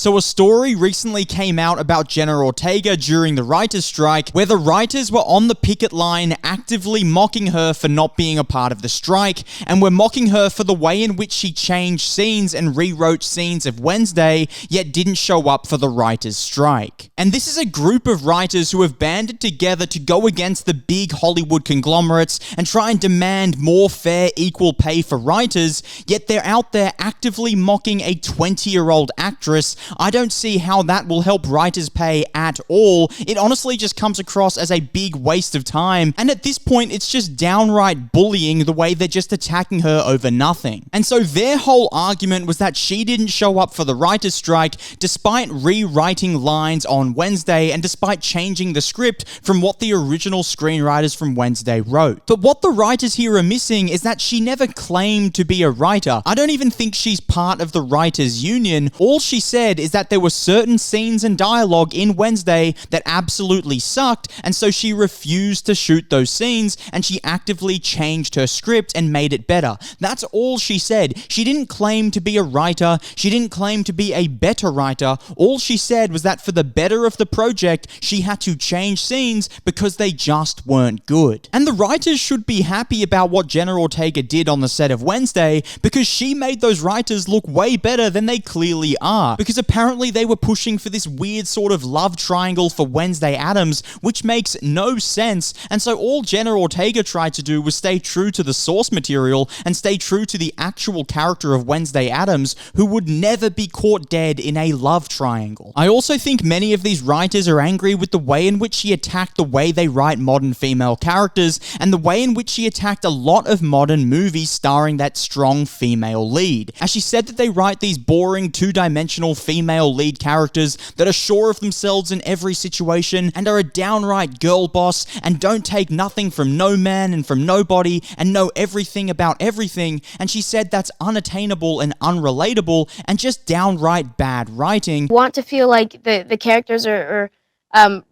So a story recently came out about Jenna Ortega during the writers' strike, where the writers were on the picket line actively mocking her for not being a part of the strike, and were mocking her for the way in which she changed scenes and rewrote scenes of Wednesday, yet didn't show up for the writers' strike. And this is a group of writers who have banded together to go against the big Hollywood conglomerates and try and demand more fair, equal pay for writers, yet they're out there actively mocking a 20-year-old actress. I don't see how that will help writers' pay at all. It honestly just comes across as a big waste of time, and at this point it's just downright bullying the way they're just attacking her over nothing. And so their whole argument was that she didn't show up for the writers' strike despite rewriting lines on Wednesday and despite changing the script from what the original screenwriters from Wednesday wrote. But what the writers here are missing is that she never claimed to be a writer. I don't even think she's part of the writers' union. All she said is that there were certain scenes and dialogue in Wednesday that absolutely sucked, and so she refused to shoot those scenes, and she actively changed her script and made it better. That's all she said. She didn't claim to be a writer. She didn't claim to be a better writer. All she said was that for the better of the project, she had to change scenes because they just weren't good. And the writers should be happy about what Jenna Ortega did on the set of Wednesday, because she made those writers look way better than they clearly are. Because apparently they were pushing for this weird sort of love triangle for Wednesday Addams, which makes no sense. And so all Jenna Ortega tried to do was stay true to the source material and stay true to the actual character of Wednesday Addams, who would never be caught dead in a love triangle. I also think many of these writers are angry with the way in which she attacked the way they write modern female characters, and the way in which she attacked a lot of modern movies starring that strong female lead. As she said that they write these boring, two-dimensional female lead characters that are sure of themselves in every situation and are a downright girl boss and don't take nothing from no man and from nobody and know everything about everything, and she said that's unattainable and unrelatable and just downright bad writing. Want to feel like the characters are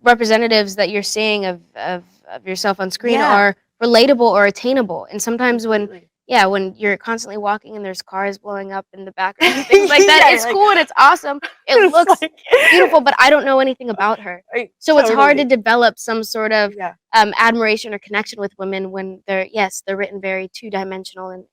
representatives that you're seeing of yourself on screen are relatable or attainable. And sometimes when you're constantly walking and there's cars blowing up in the background and things like that, it's cool and it's awesome. It looks beautiful, but I don't know anything about her. So it's hard to develop some sort of admiration or connection with women when they're written very two-dimensional and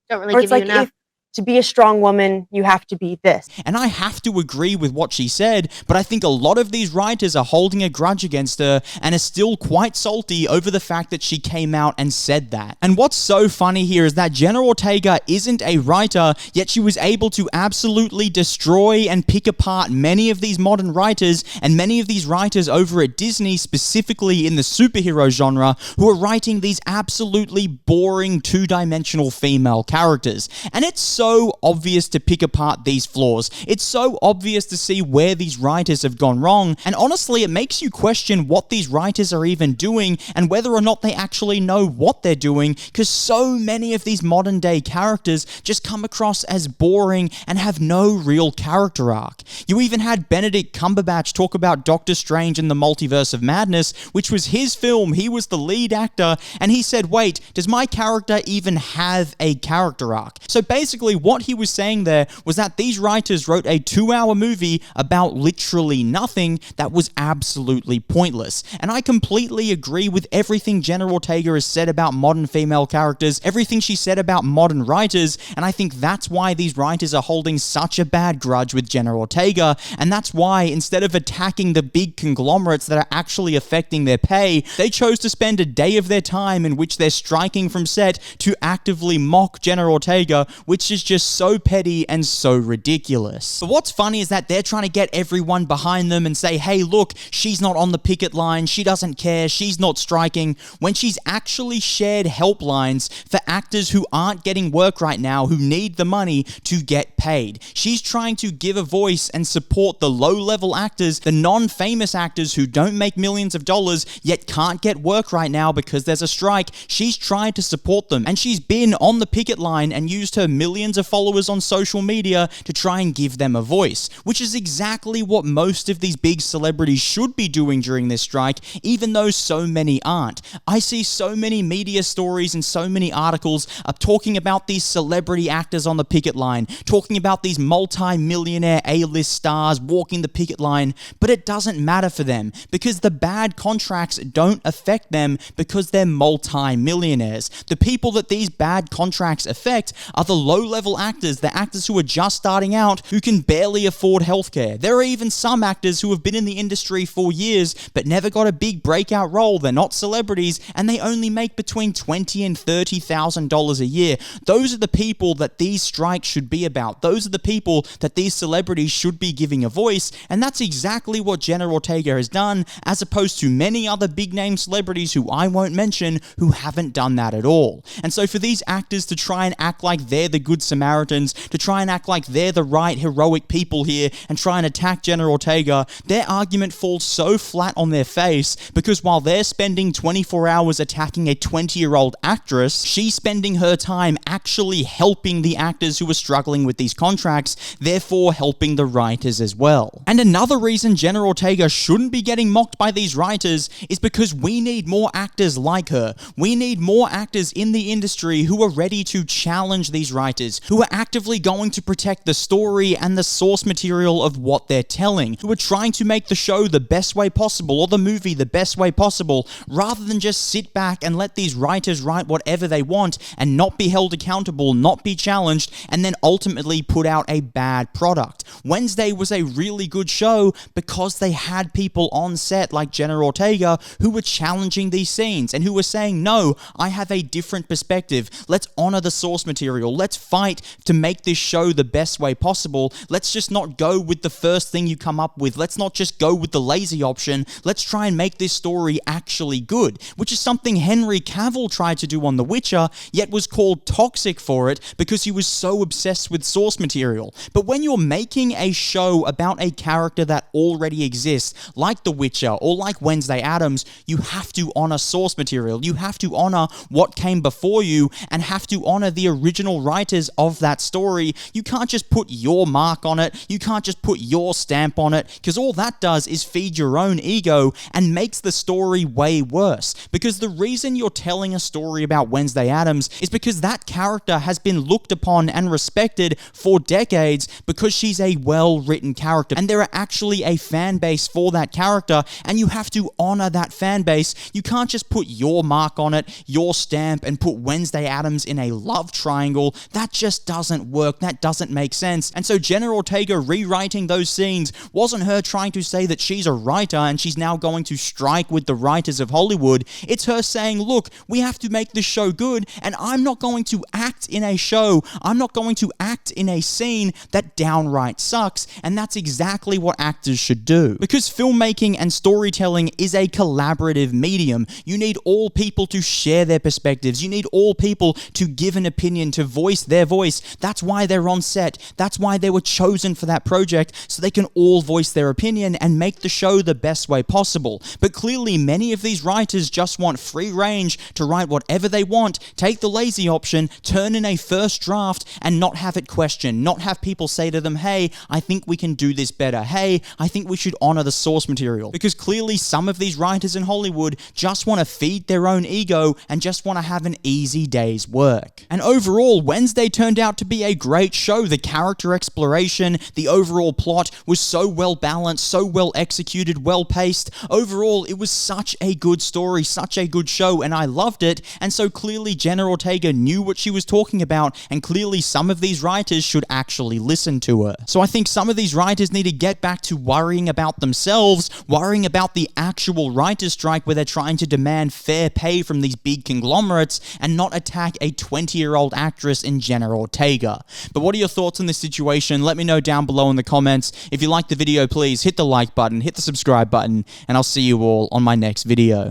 don't really give you enough. To be a strong woman, you have to be this. And I have to agree with what she said, but I think a lot of these writers are holding a grudge against her and are still quite salty over the fact that she came out and said that. And what's so funny here is that Jenna Ortega isn't a writer, yet she was able to absolutely destroy and pick apart many of these modern writers and many of these writers over at Disney, specifically in the superhero genre, who are writing these absolutely boring two-dimensional female characters. And it's so obvious to pick apart these flaws. It's so obvious to see where these writers have gone wrong, and honestly it makes you question what these writers are even doing and whether or not they actually know what they're doing, because so many of these modern day characters just come across as boring and have no real character arc. You even had Benedict Cumberbatch talk about Doctor Strange in the Multiverse of Madness, which was his film, he was the lead actor, and he said, wait, does my character even have a character arc? So basically what he was saying there was that these writers wrote a 2-hour movie about literally nothing that was absolutely pointless. And I completely agree with everything Jenna Ortega has said about modern female characters, everything she said about modern writers, and I think that's why these writers are holding such a bad grudge with Jenna Ortega, and that's why instead of attacking the big conglomerates that are actually affecting their pay, they chose to spend a day of their time in which they're striking from set to actively mock Jenna Ortega, which is just so petty and so ridiculous. But what's funny is that they're trying to get everyone behind them and say, hey, look, she's not on the picket line, she doesn't care, she's not striking, when she's actually shared helplines for actors who aren't getting work right now, who need the money to get paid. She's trying to give a voice and support the low-level actors, the non-famous actors who don't make millions of dollars yet can't get work right now because there's a strike. She's trying to support them, and she's been on the picket line and used her million millions of followers on social media to try and give them a voice, which is exactly what most of these big celebrities should be doing during this strike, even though so many aren't. I see so many media stories and so many articles talking about these celebrity actors on the picket line, talking about these multi-millionaire A-list stars walking the picket line, but it doesn't matter for them because the bad contracts don't affect them because they're multi-millionaires. The people that these bad contracts affect are the low-level actors, the actors who are just starting out, who can barely afford healthcare. There are even some actors who have been in the industry for years but never got a big breakout role. They're not celebrities and they only make between $20,000 and $30,000 a year. Those are the people that these strikes should be about. Those are the people that these celebrities should be giving a voice, and that's exactly what Jenna Ortega has done, as opposed to many other big-name celebrities who I won't mention who haven't done that at all. And so for these actors to try and act like they're the good Samaritans, to try and act like they're the right heroic people here and try and attack Jenna Ortega, their argument falls so flat on their face because while they're spending 24 hours attacking a 20-year-old actress, she's spending her time actually helping the actors who are struggling with these contracts, therefore helping the writers as well. And another reason Jenna Ortega shouldn't be getting mocked by these writers is because we need more actors like her. We need more actors in the industry who are ready to challenge these writers, who are actively going to protect the story and the source material of what they're telling, who are trying to make the show the best way possible or the movie the best way possible, rather than just sit back and let these writers write whatever they want and not be held accountable, not be challenged, and then ultimately put out a bad product. Wednesday was a really good show because they had people on set like Jenna Ortega who were challenging these scenes and who were saying, no, I have a different perspective. Let's honor the source material. Let's fight to make this show the best way possible. Let's just not go with the first thing you come up with. Let's not just go with the lazy option. Let's try and make this story actually good, which is something Henry Cavill tried to do on The Witcher, yet was called toxic for it because he was so obsessed with source material. But when you're making a show about a character that already exists, like The Witcher or like Wednesday Addams, you have to honor source material. You have to honor what came before you and have to honor the original writers of that story. You can't just put your mark on it. You can't just put your stamp on it, because all that does is feed your own ego and makes the story way worse. Because the reason you're telling a story about Wednesday Addams is because that character has been looked upon and respected for decades because she's a well-written character and there are actually a fan base for that character, and you have to honor that fan base. You can't just put your mark on it, your stamp, and put Wednesday Addams in a love triangle. That just doesn't work. That doesn't make sense. And so Jenna Ortega rewriting those scenes wasn't her trying to say that she's a writer and she's now going to strike with the writers of Hollywood. It's her saying, look, we have to make this show good, and I'm not going to act in a show, I'm not going to act in a scene that downright sucks, and that's exactly what actors should do. Because filmmaking and storytelling is a collaborative medium. You need all people to share their perspectives. You need all people to give an opinion, to voice their voice. That's why they're on set. That's why they were chosen for that project, so they can all voice their opinion and make the show the best way possible. But clearly, many of these writers just want free range to write whatever they want, take the lazy option, turn in a first draft, and not have it questioned, not have people say to them, hey, I think we can do this better. Hey, I think we should honor the source material. Because clearly some of these writers in Hollywood just want to feed their own ego and just want to have an easy day's work. And overall, Wednesday turned out to be a great show. The character exploration, the overall plot was so well balanced, so well executed, well paced. Overall, it was such a good story, such a good show, and I loved it. And so clearly Jenna Ortega knew what she was talking about, and clearly some of these writers should actually listen to her. So I think some of these writers need to get back to worrying about themselves, worrying about the actual writers' strike where they're trying to demand fair pay from these big conglomerates and not attack a 20-year-old actress in Jenna Ortega. But what are your thoughts on this situation? Let me know down below in the comments. If you liked the video, please hit the like button, hit the subscribe button, and I'll see you all on my next video.